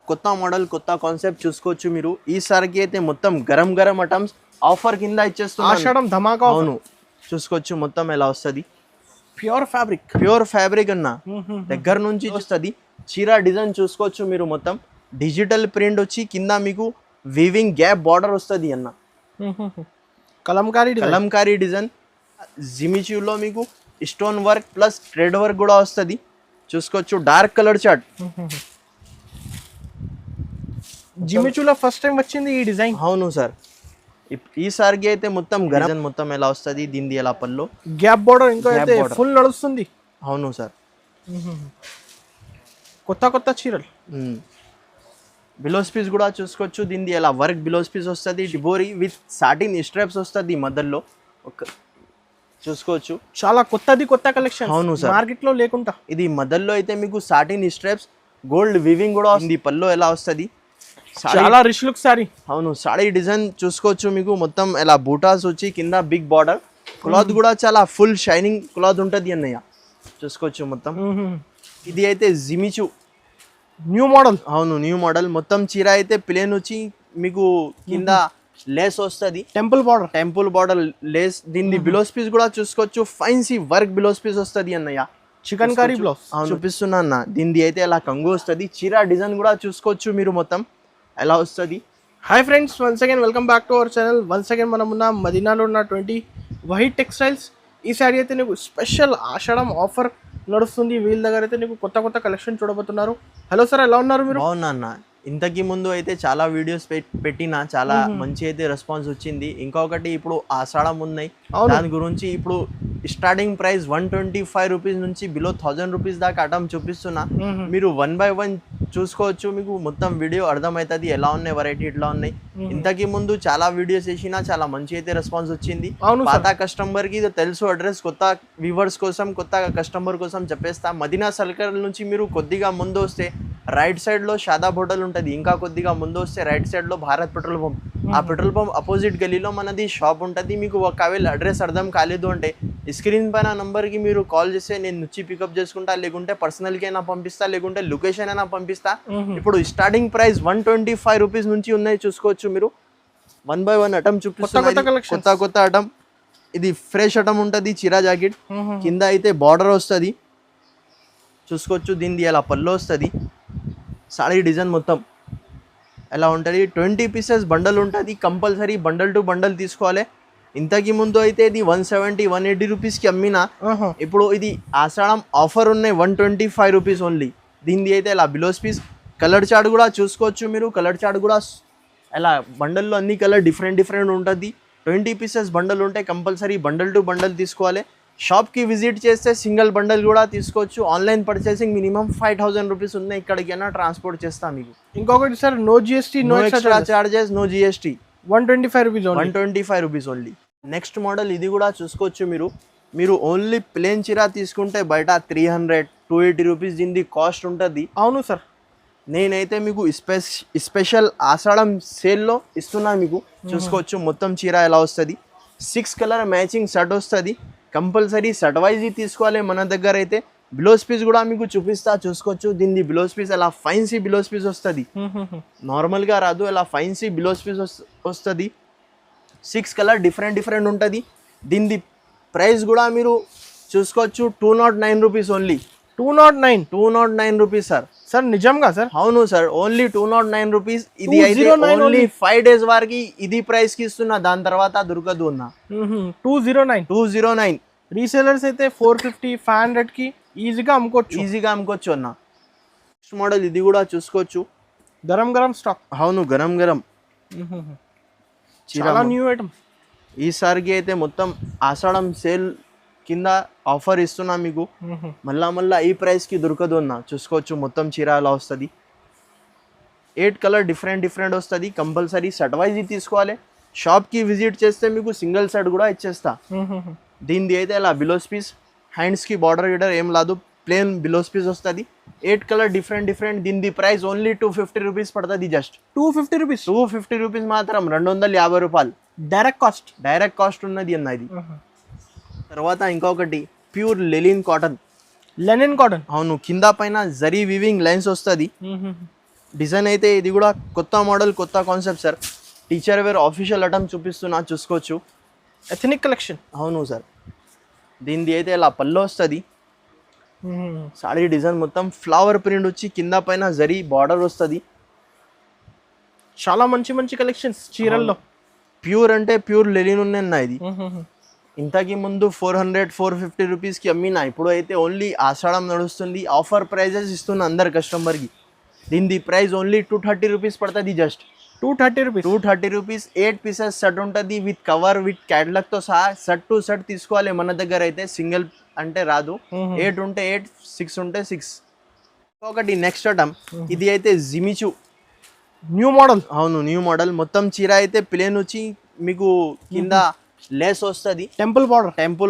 కొత్త మోడల్ కొత్త కాన్సెప్ట్ చూసుకోవచ్చు మీరు. ఈసారికి అయితే మొత్తం గరం గరం ఐటమ్స్ ఆఫర్ కింద ఇచ్చేస్తున్నాను. ఆషాఢం ధమాకా. అవును, చూసుకోవచ్చు మొత్తం ఎలా వస్తుంది. ప్యూర్ ఫ్యాబ్రిక్ అన్న దగ్గర నుంచి వస్తుంది. చీర డిజైన్ చూసుకోవచ్చు మీరు. మొత్తం డిజిటల్ ప్రింట్ వచ్చి కింద మీకు వీవింగ్ గ్యాప్ బార్డర్ వస్తుంది అన్న. కలంకారీ డిజైన్ జిమిచూలో మీకు stone work plus thread work కూడా వస్తుంది. చూసుకోవచ్చు డార్క్ కలర్ చార్ట్. జిమిచూలో ఫస్ట్ టైం వచ్చింది ఈ డిజైన్. అవును సార్, ఈసారికి అయితే మొత్తం గరం మొత్తం ఎలా వస్తుంది. దీనిది ఎలా పల్లో గ్యాప్ బోర్డర్ ఇంకా అయితే ఫుల్ నడుస్తుంది. అవును సార్, కొత్త చీరలు. బిలోస్ పీస్ కూడా చూసుకోవచ్చు. దీనిది ఎలా వర్క్ బిలోస్ పీస్ వస్తుంది. డిబోరీ విత్ సాటిన్ స్ట్రాప్స్ వస్తుంది మధ్యలో. చూసుకోవచ్చు చాలా కొత్త కలెక్షన్. అవును సార్, మార్కెట్ లో లేకుండా. ఇది మధ్యలో అయితే మీకు సాటిన్ స్ట్రాప్స్ గోల్డ్ వివింగ్ కూడా ఉంది. పల్లో ఎలా వస్తుంది. చాలా రిచ్ లుక్ సారీ. అవును, సాడీ డిజైన్ చూసుకోవచ్చు మీకు. మొత్తం ఎలా బూటాస్ వచ్చి కింద బిగ్ బార్డర్. క్లాత్ కూడా చాలా ఫుల్ షైనింగ్ క్లాత్ ఉంటుంది అన్నయ్య. చూసుకోవచ్చు మొత్తం. ఇది అయితే జిమిచూ న్యూ మోడల్. అవును, న్యూ మోడల్. మొత్తం చీర అయితే ప్లేన్ వచ్చి మీకు కింద లేస్ వస్తుంది. Temple border lace. దీన్ని బిలోస్ పీస్ కూడా చూసుకోవచ్చు. ఫైన్సీ వర్క్ బిలోస్ పీస్ వస్తుంది అన్నయ్య. చికెన్ కర్రీ బ్లౌజ్ చూపిస్తున్నా అన్న. దీనిది అయితే అలా కంగు వస్తుంది. చీర డిజైన్ కూడా చూసుకోవచ్చు మీరు మొత్తం ఎలా వస్తుంది. Hi friends, once again welcome back to our channel. Once again మనం ఉన్న మదీనాలో ఉన్న 20 వైట్ టెక్స్టైల్స్. ఈ శారీ అయితే నీకు స్పెషల్ ఆషాఢం ఆఫర్ నడుస్తుంది. వీళ్ళ దగ్గర అయితే నీకు కొత్త కలెక్షన్ చూడబోతున్నారు. హలో సార్, ఎలా ఉన్నారు మీరు? బాగున్నా అన్న. ఇంతకీ ముందు అయితే చాలా వీడియోస్ పెట్టినా చాలా మంచి అయితే రెస్పాన్స్ వచ్చింది. ఇంకొకటి ఇప్పుడు ఆషాఢం ఉన్నాయి, దాని గురించి ఇప్పుడు స్టార్టింగ్ ప్రైస్ 125 రూపీస్ నుంచి బిలో 1000 రూపీస్ దాకా ఐటమ్ చూపిస్తున్నా. మీరు 1 by 1 చూసుకోవచ్చు. మీకు మొత్తం వీడియో అర్థమవుతుంది ఎలా ఉన్నాయి వెరైటీ ఎట్లా ఉన్నాయి. ఇంతకీ ముందు చాలా వీడియోస్ వేసినా చాలా మంచి అయితే రెస్పాన్స్ వచ్చింది. పాత కస్టమర్ కి తెలుసు అడ్రస్. కొత్త వ్యూవర్స్ కోసం కొత్త కస్టమర్ కోసం చెప్పేస్తా. మదీనా సర్కిల్ నుంచి మీరు కొద్దిగా ముందు వస్తే రైట్ సైడ్ లో షాదాబ్ హోటల్ ఉంటుంది. ఇంకా కొద్దిగా ముందు వస్తే రైట్ సైడ్ లో భారత్ పెట్రోల్ పంప్. ఆ పెట్రోల్ పంప్ అపోజిట్ గలీలో మనది షాప్ ఉంటుంది. మీకు ఒకవేళ అడ్రస్ అర్థం కాలేదు అంటే స్క్రీన్ పైన నంబర్కి మీరు కాల్ చేస్తే నేను వచ్చి పికప్ చేసుకుంటా, లేకుంటే పర్సనల్కి అయినా పంపిస్తా, లేకుంటే లొకేషన్ అయినా పంపిస్తా. ఇప్పుడు స్టార్టింగ్ ప్రైస్ 125 రూపీస్ నుంచి ఉన్నాయి. చూసుకోవచ్చు మీరు. 1 by 1 ఐటమ్ చూపిస్తున్నా. కొత్త ఐటమ్. ఇది ఫ్రెష్ ఐటమ్ ఉంటుంది. చీరా జాకెట్ కింద అయితే బార్డర్ వస్తుంది. చూసుకోవచ్చు. దీనిది ఎలా పల్లో వస్తుంది. సాడీ డిజైన్ మొత్తం ఎలా ఉంటుంది. 20 పీసెస్ బండల్ ఉంటుంది. కంపల్సరీ బండల్ టు బండల్ తీసుకోవాలి. ఇంతకి ముందు అయితే ఇది 170-180 రూపీస్కి అమ్మినా. ఇప్పుడు ఇది ఆషాఢం ఆఫర్ ఉన్నాయి 125 రూపీస్ ఓన్లీ. దీనిది అయితే ఇలా బిలోస్ పీస్. కలర్ చార్ట్ కూడా చూసుకోవచ్చు మీరు. కలర్ చార్ట్ కూడా ఎలా బండల్లో అన్ని కలర్ డిఫరెంట్ ఉంటుంది. 20 పీసెస్ బండల్ ఉంటాయి. కంపల్సరీ బండల్ టు బండల్ తీసుకోవాలి. షాప్కి విజిట్ చేస్తే సింగిల్ బండల్ కూడా తీసుకోవచ్చు. ఆన్లైన్ పర్చేసింగ్ మినిమం 5000 రూపీస్ ఉన్నాయి. ఇక్కడికైనా ట్రాన్స్పోర్ట్ చేస్తాం మీకు. ఇంకొకటి sir, no GST, no extra charges, no GST. 125 rupees only. Next model ఇది కూడా చూసుకోవచ్చు మీరు ఓన్లీ ప్లేన్ చీర తీసుకుంటే బయట 300-280 రూపీస్ దీనిది కాస్ట్ ఉంటుంది. అవును సార్, నేనైతే మీకు స్పెషల్ ఆషాఢం సేల్లో ఇస్తున్నా మీకు. చూసుకోవచ్చు మొత్తం చీర ఎలా వస్తుంది. 6 కలర్ మ్యాచింగ్ షర్ట్ వస్తుంది. కంపల్సరీ షర్ట్ వైజ్ తీసుకోవాలి. మన దగ్గర అయితే బిలోస్ పీస్ కూడా మీకు చూపిస్తా. చూసుకోవచ్చు. దీన్ని బిలోస్ పీస్ ఎలా ఫైన్సీ బిలోస్ పీస్ వస్తుంది. నార్మల్గా రాదు, ఎలా ఫైన్సీ బిలోస్ పీస్ వస్తుంది. 6 కలర్ డిఫరెంట్ ఉంటుంది. దీని ప్రైస్ కూడా మీరు చూసుకోవచ్చు. 209 రూపీస్ ఓన్లీ. 209 రూపీస్ సార్ నిజంగా సార్? అవును సార్, ఓన్లీ 209 రూపీస్. ఇది అయితే ఓన్లీ 5 days వరకు ఇది ప్రైస్ కి ఇస్తున్నా. దాని తర్వాత దొరకదు అన్న. 209. రీసేలర్స్ అయితే 450-500 కి ఈజీగా అమ్ముకోవచ్చు అన్న. నెక్స్ట్ మోడల్ ఇది కూడా చూసుకోవచ్చు. గరం స్టాక్. అవును, గరం చాలా న్యూ ఐటమ్. ఈసారికి అయితే మొత్తం ఆషాఢం సేల్ కింద ఆఫర్ ఇస్తున్నా మీకు. మళ్ళా ఈ ప్రైస్ కి దొరకదు అన్న. చూసుకోవచ్చు మొత్తం చీర ఎలా వస్తుంది. 8 కలర్ డిఫరెంట్ వస్తుంది. కంపల్సరీ సెట్ వైజ్ తీసుకోవాలి. షాప్ కి విజిట్ చేస్తే మీకు సింగిల్ సెట్ కూడా ఇచ్చేస్తా. దీనిది అయితే ఇలా బిలోస్ పీస్. హ్యాండ్స్ కి బార్డర్ గిడర్ ఏం లాదు, ప్లేన్ బిలోస్ పీస్ వస్తుంది. 8 కలర్ డిఫరెంట్. దీని ప్రైస్ ఓన్లీ 250 రూపీస్ పడుతుంది. జస్ట్ 250 రూపీస్ మాత్రం. 250 రూపాయలు డైరెక్ట్ కాస్ట్ ఉన్నది అన్న ఇది. తర్వాత ఇంకొకటి ప్యూర్ లెనిన్ కాటన్. అవును, కింద పైన జరీ వీవింగ్ లైన్స్ వస్తుంది. డిజైన్ అయితే ఇది కూడా కొత్త మోడల్ కొత్త concept sir. Teacher wear official item చూపిస్తున్నా, చూసుకోవచ్చు. Ethnic collection. అవును సార్. దీనిది అయితే ఇలా పళ్ళు వస్తుంది. సాడీ డిజైన్ మొత్తం ఫ్లవర్ ప్రింట్ వచ్చి కింద పైన జరీ బార్డర్ వస్తుంది. చాలా మంచి మంచి కలెక్షన్స్ చీరల్లో. ప్యూర్ అంటే ప్యూర్ లెనిన్ ఉన్నాయి ఇది. ఇంతకి ముందు 400-450 రూపీస్కి అమ్మినా, ఇప్పుడు అయితే ఓన్లీ ఆషాఢం నడుస్తుంది, ఆఫర్ ప్రైజెస్ ఇస్తున్నా అందరు కస్టమర్కి. దీని ప్రైస్ ఓన్లీ 230 రూపీస్ పడుతుంది. జస్ట్ 230 రూపీస్ 8 పీసెస్ సెట్ ఉంటుంది విత్ కవర్ విత్ క్యాటలాగ్తో సహా. సెట్ టు సెట్ తీసుకోవాలి మన దగ్గర అయితే, సింగిల్ అంటే రాదు. 8 ఉంటే 8, 6 ఉంటే 6. ఒకటి నెక్స్ట్ ఐటమ్, ఇది అయితే జిమిచు న్యూ మోడల్. అవును, న్యూ మోడల్. మొత్తం చీర అయితే ప్లేన్ వచ్చి మీకు కింద లేస్ వస్తుంది, టెంపుల్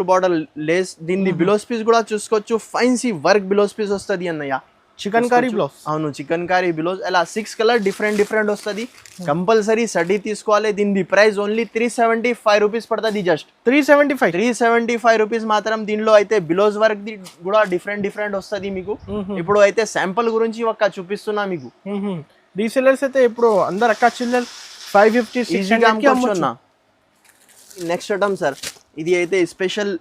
బార్డర్ లేస్. దీన్ని బ్లౌజ్ పీస్ కూడా చూసుకోవచ్చు, ఫైన్సీ వర్క్ బ్లౌజ్ పీస్ వస్తుంది అన్నయ్య. Chicken curry blouse. అవును, చికెన్ కర్రీ బ్లౌజ్. అలా 6 కలర్ డిఫరెంట్ వస్తుంది. కంపల్సరీ సడి తీసుకోవాలి. దీని ప్రైస్ ఓన్లీ 375 రూపీస్ పడుతుంది. జస్ట్ 375 రూపీస్ మాత్రం. దీనిలో అయితే బ్లౌజ్ వర్క్ ది కూడా డిఫరెంట్ వస్తుంది మీకు. ఇప్పుడు అయితే శాంపుల్ గురించి ఒక్క చూపిస్తున్నా మీకు. రీసెలర్స్ అయితే ఇప్పుడు అందరు అక్క చిల్లర్ 550-600 అమ్ముతున్నా. నెక్స్ట్ ఐటమ్ సార్, ఇది అయితే స్పెషల్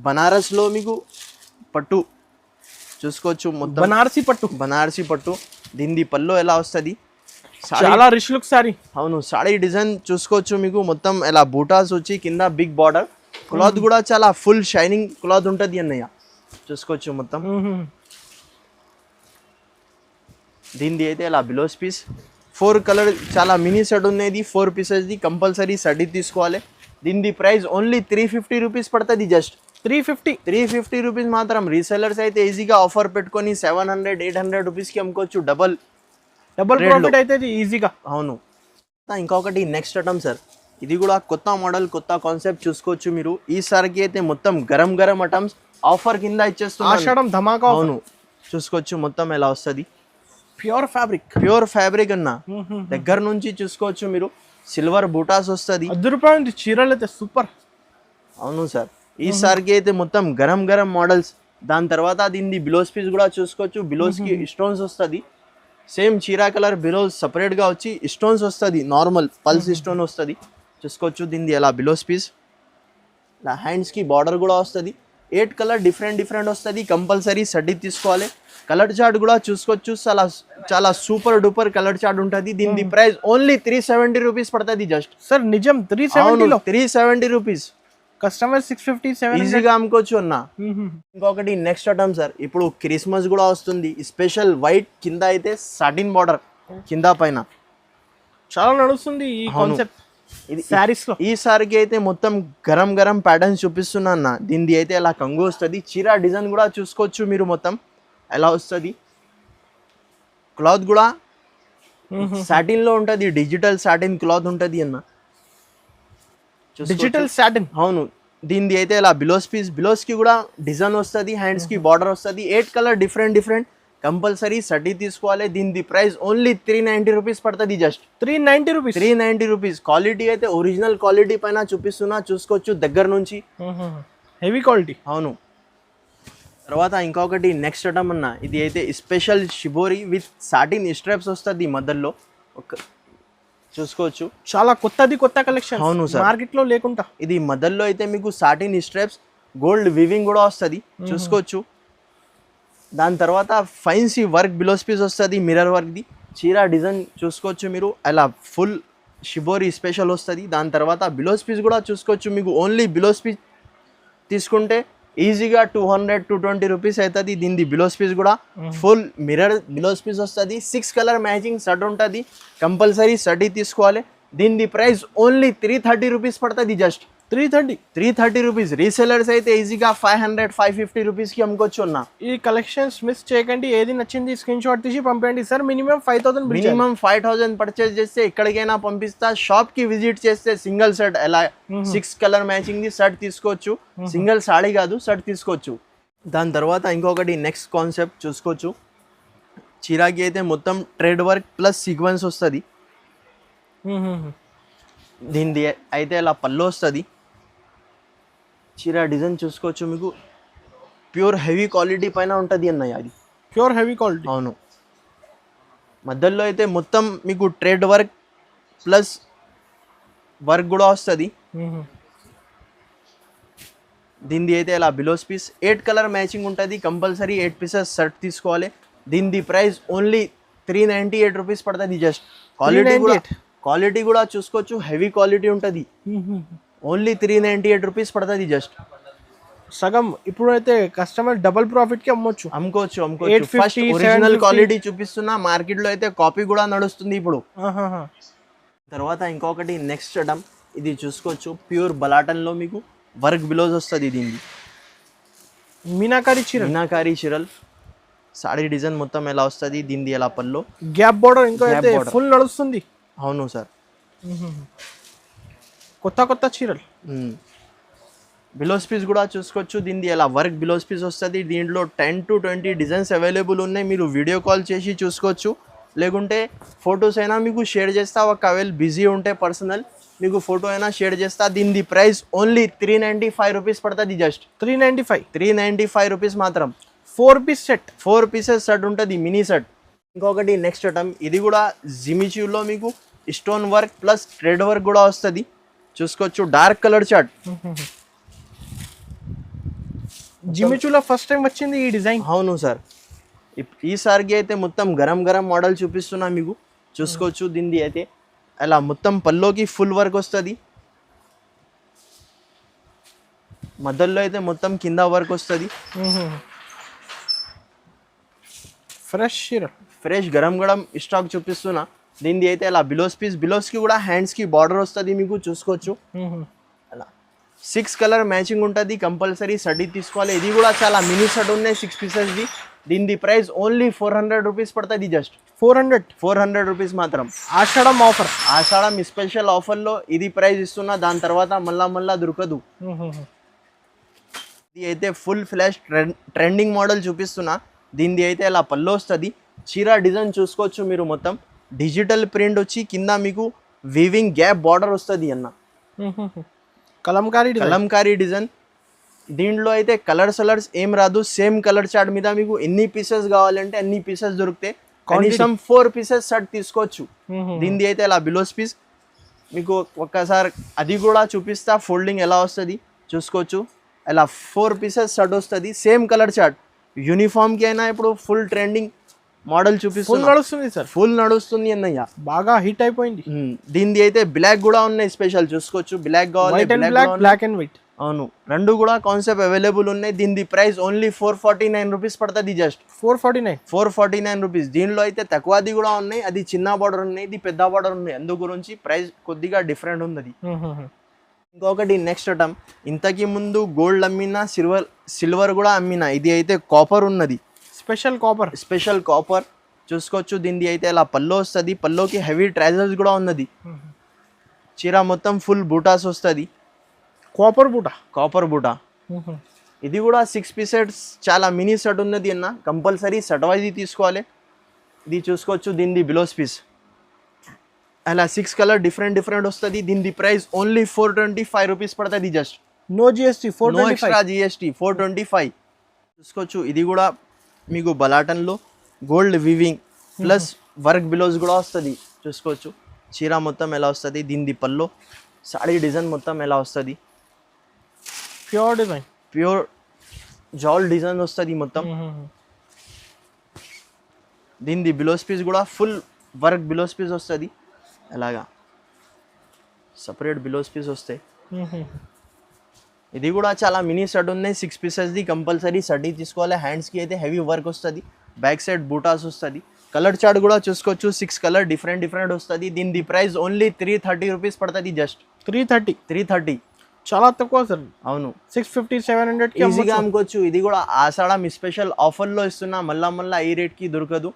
బనారస్లో మీకు పట్టు చూసుకోవచ్చు. మొత్తం బనారసి పట్టు. దీని పళ్ళు ఎలా వస్తుంది, చాలా రిచ్ లుక్ సారీ. అవును, సాడీ డిజైన్ చూసుకోవచ్చు మీకు. మొత్తం ఎలా బూటాస్ వచ్చి కింద బిగ్ బార్డర్. క్లాత్ కూడా చాలా ఫుల్ షైనింగ్ క్లాత్ ఉంటుంది అన్నయ్య, చూసుకోవచ్చు మొత్తం. దీనిది అయితే ఇలా బ్లౌజ్ పీస్ 4 కలర్ చాలా మినీ సెట్ ఉన్నది. 4 పీసెస్ది కంపల్సరీ సెట్ తీసుకోవాలి. దీని ప్రైస్ ఓన్లీ 350 రూపీస్ పడుతుంది. జస్ట్ 350 రూపీస్ మాత్రం. రీసెలర్స్ అయితే ఈజీగా ఆఫర్ పెట్టుకొని 700-800 రూపీస్కి అమ్ముకోవచ్చు. డబల్ ప్రాఫిట్ అయితే ఈజీగా. అవును. ఇంకొకటి నెక్స్ట్ ఐటమ్ సార్, ఇది కూడా కొత్త మోడల్ కొత్త కాన్సెప్ట్ చూసుకోవచ్చు మీరు. ఈసారికి అయితే మొత్తం గరం ఐటమ్స్ ఆఫర్ కింద ఇచ్చేస్తున్నాం. ధమాకా. అవును, చూసుకోవచ్చు మొత్తం ఎలా వస్తుంది. ప్యూర్ ఫ్యాబ్రిక్ అన్న. దగ్గర నుంచి చూసుకోవచ్చు మీరు. సిల్వర్ బూటాస్ వస్తుంది. రూపాయలు చీరలు అయితే సూపర్. అవును సార్. ఈసారికి అయితే మొత్తం గరం మోడల్స్. దాని తర్వాత దీన్ని బ్లౌజ్ పీస్ కూడా చూసుకోవచ్చు. బ్లౌజ్ కి స్టోన్స్ వస్తుంది. సేమ్ చీరా కలర్ బ్లౌజ్ సపరేట్ గా వచ్చి స్టోన్స్ వస్తుంది. నార్మల్ పల్స్ స్టోన్ వస్తుంది, చూసుకోవచ్చు. దీన్ని ఎలా బ్లౌజ్ పీస్. ఇలా హ్యాండ్స్ కి బార్డర్ కూడా వస్తుంది. 8 కలర్ డిఫరెంట్ వస్తుంది. కంపల్సరీ సడ్డీ తీసుకోవాలి. కలర్ చార్ట్ కూడా చూసుకోవచ్చు. చాలా సూపర్ డూపర్ కలర్ చార్ట్ ఉంటుంది. దీని ప్రైస్ ఓన్లీ 370 రూపీస్ పడుతుంది. జస్ట్ సార్ నిజం 370 రూపీస్. కస్టమర్ 650-700 ఈజీగా అమ్ముకోవచ్చు అన్న. ఇంకొకటి నెక్స్ట్ ఐటమ్ సార్, ఇప్పుడు క్రిస్మస్ కూడా వస్తుంది. స్పెషల్ వైట్ కింద అయితే సాటిన్ బార్డర్ కింద పైన చాలా నడుస్తుంది ఈ కాన్సెప్ట్. ఇది సారీస్ లో ఈసారికి అయితే మొత్తం గరం ప్యాటర్న్స్ చూపిస్తున్నా అన్న. దీనిది అయితే అలా కంగు వస్తుంది. చీర డిజైన్ కూడా చూసుకోవచ్చు మీరు మొత్తం ఎలా వస్తుంది. క్లాత్ కూడా సాటిన్ లో ఉంటుంది. డిజిటల్ సాటిన్ క్లాత్ ఉంటుంది అన్న. Digital satin. అవును. దీనిది అయితే ఇలా బ్లౌజ్ కి కూడా డిజైన్ వస్తుంది. హ్యాండ్స్ కి బార్డర్ వస్తుంది. 8 కలర్ డిఫరెంట్ కంపల్సరీ సర్టీ తీసుకోవాలి. దీని ప్రైస్ ఓన్లీ 390 రూపీస్ పడుతుంది. Just 390 rupees. క్వాలిటీ అయితే ఒరిజినల్ క్వాలిటీ పైన చూపిస్తున్నా, చూసుకోవచ్చు దగ్గర నుంచి. Heavy quality. అవును. తర్వాత ఇంకొకటి నెక్స్ట్ ఐటమ్ అన్న, ఇది అయితే special shibori with satin straps వస్తుంది మధ్యలో. చూసుకోవచ్చు చాలా కొత్త కలెక్షన్. అవును సార్, మార్కెట్ లో లేకుండా. ఇది మధ్యలో అయితే మీకు సాటిన్ స్ట్రాప్స్ గోల్డ్ వివింగ్ కూడా వస్తుంది, చూసుకోవచ్చు. దాని తర్వాత ఫైన్సీ వర్క్ బ్లౌజ్ పీస్ వస్తుంది, మిర్రర్ వర్క్ది. చీర డిజైన్ చూసుకోవచ్చు మీరు, అలా ఫుల్ షిబోరి స్పెషల్ వస్తుంది. దాని తర్వాత బ్లౌజ్ పీస్ కూడా చూసుకోవచ్చు. మీకు ఓన్లీ బ్లౌజ్ పీస్ తీసుకుంటే ఈజీగా 200-220 రూపీస్ అవుతుంది. దీనిది బ్లౌజ్ పీస్ కూడా ఫుల్ మిర్రర్ బ్లౌజ్ పీస్ వస్తుంది. 6 కలర్ మ్యాచింగ్ షర్ట్ ఉంటుంది. కంపల్సరీ షర్ట్ తీసుకోవాలి. దీనిది ప్రైస్ ఓన్లీ 330 రూపీస్ పడుతుంది. Just 330 rupees. రీసెలర్స్ అయితే ఈజీగా 500-550 రూపీస్కి అమ్ముకోవచ్చు అన్న. ఈ కలెక్షన్స్ మిస్ చేయకండి. ఏది నచ్చింది స్క్రీన్ షాట్ తీసి పంపండి సార్. మినిమం 5,000 పర్చేస్ చేస్తే ఎక్కడికైనా పంపిస్తా. షాప్కి విజిట్ చేస్తే సింగిల్ షర్ట్ ఎలా 6 కలర్ మ్యాచింగ్ది షర్ట్ తీసుకోవచ్చు. సింగిల్ సాడీ కాదు, షర్ట్ తీసుకోవచ్చు. దాని తర్వాత ఇంకొకటి నెక్స్ట్ కాన్సెప్ట్ చూసుకోవచ్చు. చీరాకి అయితే మొత్తం ట్రేడ్ వర్క్ ప్లస్ సీక్వెన్స్ వస్తుంది. దీనిది అయితే ఇలా పళ్ళు వస్తుంది. చీర డిజైన్ చూసుకోవచ్చు. మీకు ప్యూర్ హెవీ క్వాలిటీ పైన ఉంటుంది అన్నయ్య. అది ప్యూర్ హెవీ క్వాలిటీ. అవును. మధ్యలో అయితే మొత్తం మీకు ట్రేడ్ వర్క్ ప్లస్ వర్క్ కూడా వస్తుంది. దీనిది అయితే ఇలా బిలోస్ పీస్ 8 కలర్ మ్యాచింగ్ ఉంటుంది. కంపల్సరీ 8 పీసెస్ షర్ట్ తీసుకోవాలి. దీనిది ప్రైస్ ఓన్లీ 398 రూపీస్ పడుతుంది. జస్ట్ క్వాలిటీ కూడా చూసుకోవచ్చు, హెవీ క్వాలిటీ ఉంటుంది. ఓన్లీ 398 రూపీస్ పడుతుంది. జస్ట్ సగం ఇప్పుడైతే కస్టమర్ డబుల్ ప్రాఫిట్ కి అమ్ముకోవచ్చు. ఫస్ట్ ఒరిజినల్ క్వాలిటీ చూపిస్తున్నా, మార్కెట్ లో అయితే కాపీ కూడా నడుస్తుంది ఇప్పుడు. తర్వాత ఇంకొకటి నెక్స్ట్ ఐటమ్, ఇది చూసుకోవచ్చు ప్యూర్ బలాటన్ లో మీకు వర్క్ బిలోస్ వస్తుంది. దీనికి మీనాకారి చీరల్ సాడీ డిజైన్ మొత్తం ఎలా వస్తుంది. దీనిది ఎలా పల్లో గ్యాప్ బోర్డర్ ఇంకా అయితే ఫుల్ నడుస్తుంది. అవును సార్, కొత్త చీరలు. బిలోస్ పీస్ కూడా చూసుకోవచ్చు. దీనిది ఎలా వర్క్ బిలోస్ పీస్ వస్తుంది. దీంట్లో 10 to 20 డిజైన్స్ అవైలబుల్ ఉన్నాయి. మీరు వీడియో కాల్ చేసి చూసుకోవచ్చు, లేకుంటే ఫొటోస్ అయినా మీకు షేర్ చేస్తా. ఒకవేళ బిజీ ఉంటే పర్సనల్ మీకు ఫోటో అయినా షేర్ చేస్తా. దీనిది ప్రైస్ ఓన్లీ 395 రూపీస్ పడుతుంది. జస్ట్ 395 రూపీస్ మాత్రం. 4 పీసెస్ సెట్ ఉంటుంది, మినీ సెట్. ఇంకొకటి నెక్స్ట్ ఐటమ్, ఇది కూడా జిమిచూలో మీకు stone work plus thread work కూడా వస్తుంది. చూసుకోవచ్చు డార్క్ కలర్ చార్ట్. జిమిచూలో ఫస్ట్ టైం వచ్చింది ఈ డిజైన్. అవును సార్, ఈసారికి అయితే మొత్తం గరం మోడల్ చూపిస్తున్నా మీకు. చూసుకోవచ్చు దీనిది అయితే అలా మొత్తం పల్లోకి ఫుల్ వర్క్ వస్తుంది. మధ్యలో అయితే మొత్తం కింద వర్క్ వస్తుంది. ఫ్రెష్ గరం స్టాక్ చూపిస్తున్నా. దీనిది అయితే అలా బిలోస్కి కూడా హ్యాండ్స్కి బార్డర్ వస్తుంది మీకు. చూసుకోవచ్చు అలా 6 కలర్ మ్యాచింగ్ ఉంటుంది. కంపల్సరీ సర్టీ తీసుకోవాలి. ఇది కూడా చాలా మినీ సెట్ ఉన్నాయి 6 పీసెస్ది. దీనిది ప్రైస్ ఓన్లీ 400 రూపీస్ పడుతుంది. జస్ట్ 400 రూపీస్ మాత్రం. ఆషాఢం స్పెషల్ ఆఫర్లో ఇది ప్రైస్ ఇస్తున్నా. దాని తర్వాత మళ్ళా దొరకదు. ఇది అయితే ఫుల్ ఫ్లాష్ ట్రెండింగ్ మోడల్ చూపిస్తున్నా. దీనిది అయితే అలా పల్లో వస్తుంది. చీర డిజైన్ చూసుకోవచ్చు మీరు. మొత్తం డిజిటల్ ప్రింట్ వచ్చి కింద మీకు వీవింగ్ గ్యాప్ బార్డర్ వస్తుంది అన్న. కలంకారీ డిజైన్. దీంట్లో అయితే కలర్స్ ఏం రాదు. సేమ్ కలర్ చార్ట్ మీద మీకు ఎన్ని పీసెస్ కావాలంటే అన్ని పీసెస్ దొరికితే కనీసం 4 పీసెస్ షర్ట్ తీసుకోవచ్చు. దీనిది అయితే ఇలా బిలోస్ పీస్ మీకు ఒక్కసారి అది కూడా చూపిస్తా. ఫోల్డింగ్ ఎలా వస్తుంది చూసుకోవచ్చు. ఇలా 4 పీసెస్ షర్ట్ వస్తుంది. Same colour chart. యూనిఫామ్కి అయినా ఇప్పుడు ఫుల్ ట్రెండింగ్ మోడల్ చూపిస్తుంది. ఫుల్ నడుస్తుంది అన్నయ్య, బాగా హిట్ అయిపోయింది. దీనిది అయితే బ్లాక్ కూడా ఉన్నాయి స్పెషల్. చూసుకోవచ్చు బ్లాక్ కావాలి, బ్లాక్ అండ్ వైట్. అవును, రెండు కూడా కాన్సెప్ట్ అవైలబుల్ ఉన్నాయి. దీనిది ప్రైస్ ఓన్లీ 449 రూపీస్ పడుతుంది. Just 449 rupees. దీనిలో అయితే తక్కువది కూడా ఉన్నాయి. అది చిన్న బార్డర్ ఉన్నాయి, ఇది పెద్ద బార్డర్ ఉన్నాయి. అందు గురించి ప్రైస్ కొద్దిగా డిఫరెంట్ ఉంది. ఇంకొకటి నెక్స్ట్ ఐటమ్, ఇంతకి ముందు గోల్డ్ అమ్మినా సిల్వర్ కూడా అమ్మినా. ఇది అయితే కాపర్ ఉన్నది, స్పెషల్ కాపర్. చూసుకోవచ్చు దీనిది అయితే అలా పల్లో వస్తుంది. పల్లోకి హెవీ ట్రైజర్స్ కూడా ఉన్నది. చీర మొత్తం ఫుల్ బూటాస్ వస్తుంది. కాపర్ బూటా. ఇది కూడా 6 పీసెస్ చాలా మినీ సెట్ ఉన్నది అన్న. కంపల్సరీ సెట్ వైజ్ తీసుకోవాలి. ఇది చూసుకోవచ్చు దీనిది బిలోస్ పీస్. అలా 6 కలర్ డిఫరెంట్ వస్తుంది. దీనిది ప్రైస్ ఓన్లీ 425 రూపీస్ పడుతుంది. Just no GST, no extra GST, 425. చూసుకోవచ్చు ఇది కూడా మీకు బలాటన్లో గోల్డ్ వీవింగ్ ప్లస్ వర్క్ బిలోస్ కూడా వస్తుంది. చూసుకోవచ్చు చీర మొత్తం ఎలా వస్తుంది. దీనిది పల్లో సాడీ డిజైన్ మొత్తం ఎలా వస్తుంది. ప్యూర్ జాల్ డిజైన్ వస్తుంది మొత్తం. దీనిది బిలోస్ పీస్ కూడా ఫుల్ వర్క్ బిలోస్ పీస్ వస్తుంది. అలాగా సపరేట్ బిలోస్ పీస్ వస్తాయి. ఇది కూడా చాలా మినీ సెట్ ఉన్నాయి 6 పీసెస్ది. కంపల్సరీ సర్టీ తీసుకోవాలి. హ్యాండ్స్కి అయితే హెవీ వర్క్ వస్తుంది. బ్యాక్ సైడ్ బూటాస్ వస్తుంది. కలర్ చార్ట్ కూడా చూసుకోవచ్చు. 6 కలర్ డిఫరెంట్ వస్తుంది. దీనిది ప్రైస్ ఓన్లీ 330 రూపీస్ పడుతుంది. జస్ట్ 330. చాలా తక్కువ సార్. అవును, 650-700 ఈజీగా అమ్ముకోవచ్చు. ఇది కూడా ఆషాఢం స్పెషల్ ఆఫర్లో ఇస్తున్నా. మళ్ళా ఈ రేట్కి దొరకదు.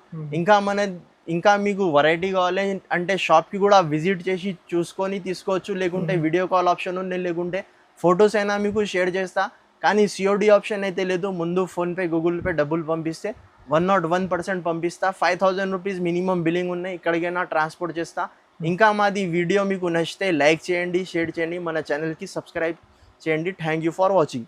ఇంకా మీకు వెరైటీ కావాలి అంటే షాప్కి కూడా విజిట్ చేసి చూసుకొని తీసుకోవచ్చు. లేకుంటే వీడియో కాల్ ఆప్షన్ ఉంది, లేకుంటే ఫొటోస్ అయినా మీకు షేర్ చేస్తా. కానీ COD ఆప్షన్ అయితే లేదు. ముందు ఫోన్పే, గూగుల్ పే డబ్బులు పంపిస్తే 101% పంపిస్తా. 5000 రూపీస్ మినిమం బిల్లింగ్ ఉన్నాయి. ఎక్కడికైనా ట్రాన్స్పోర్ట్ చేస్తా. ఇంకా మాది వీడియో మీకు నచ్చితే లైక్ చేయండి, షేర్ చేయండి, మన ఛానల్కి సబ్స్క్రైబ్ చేయండి. Thank you for watching.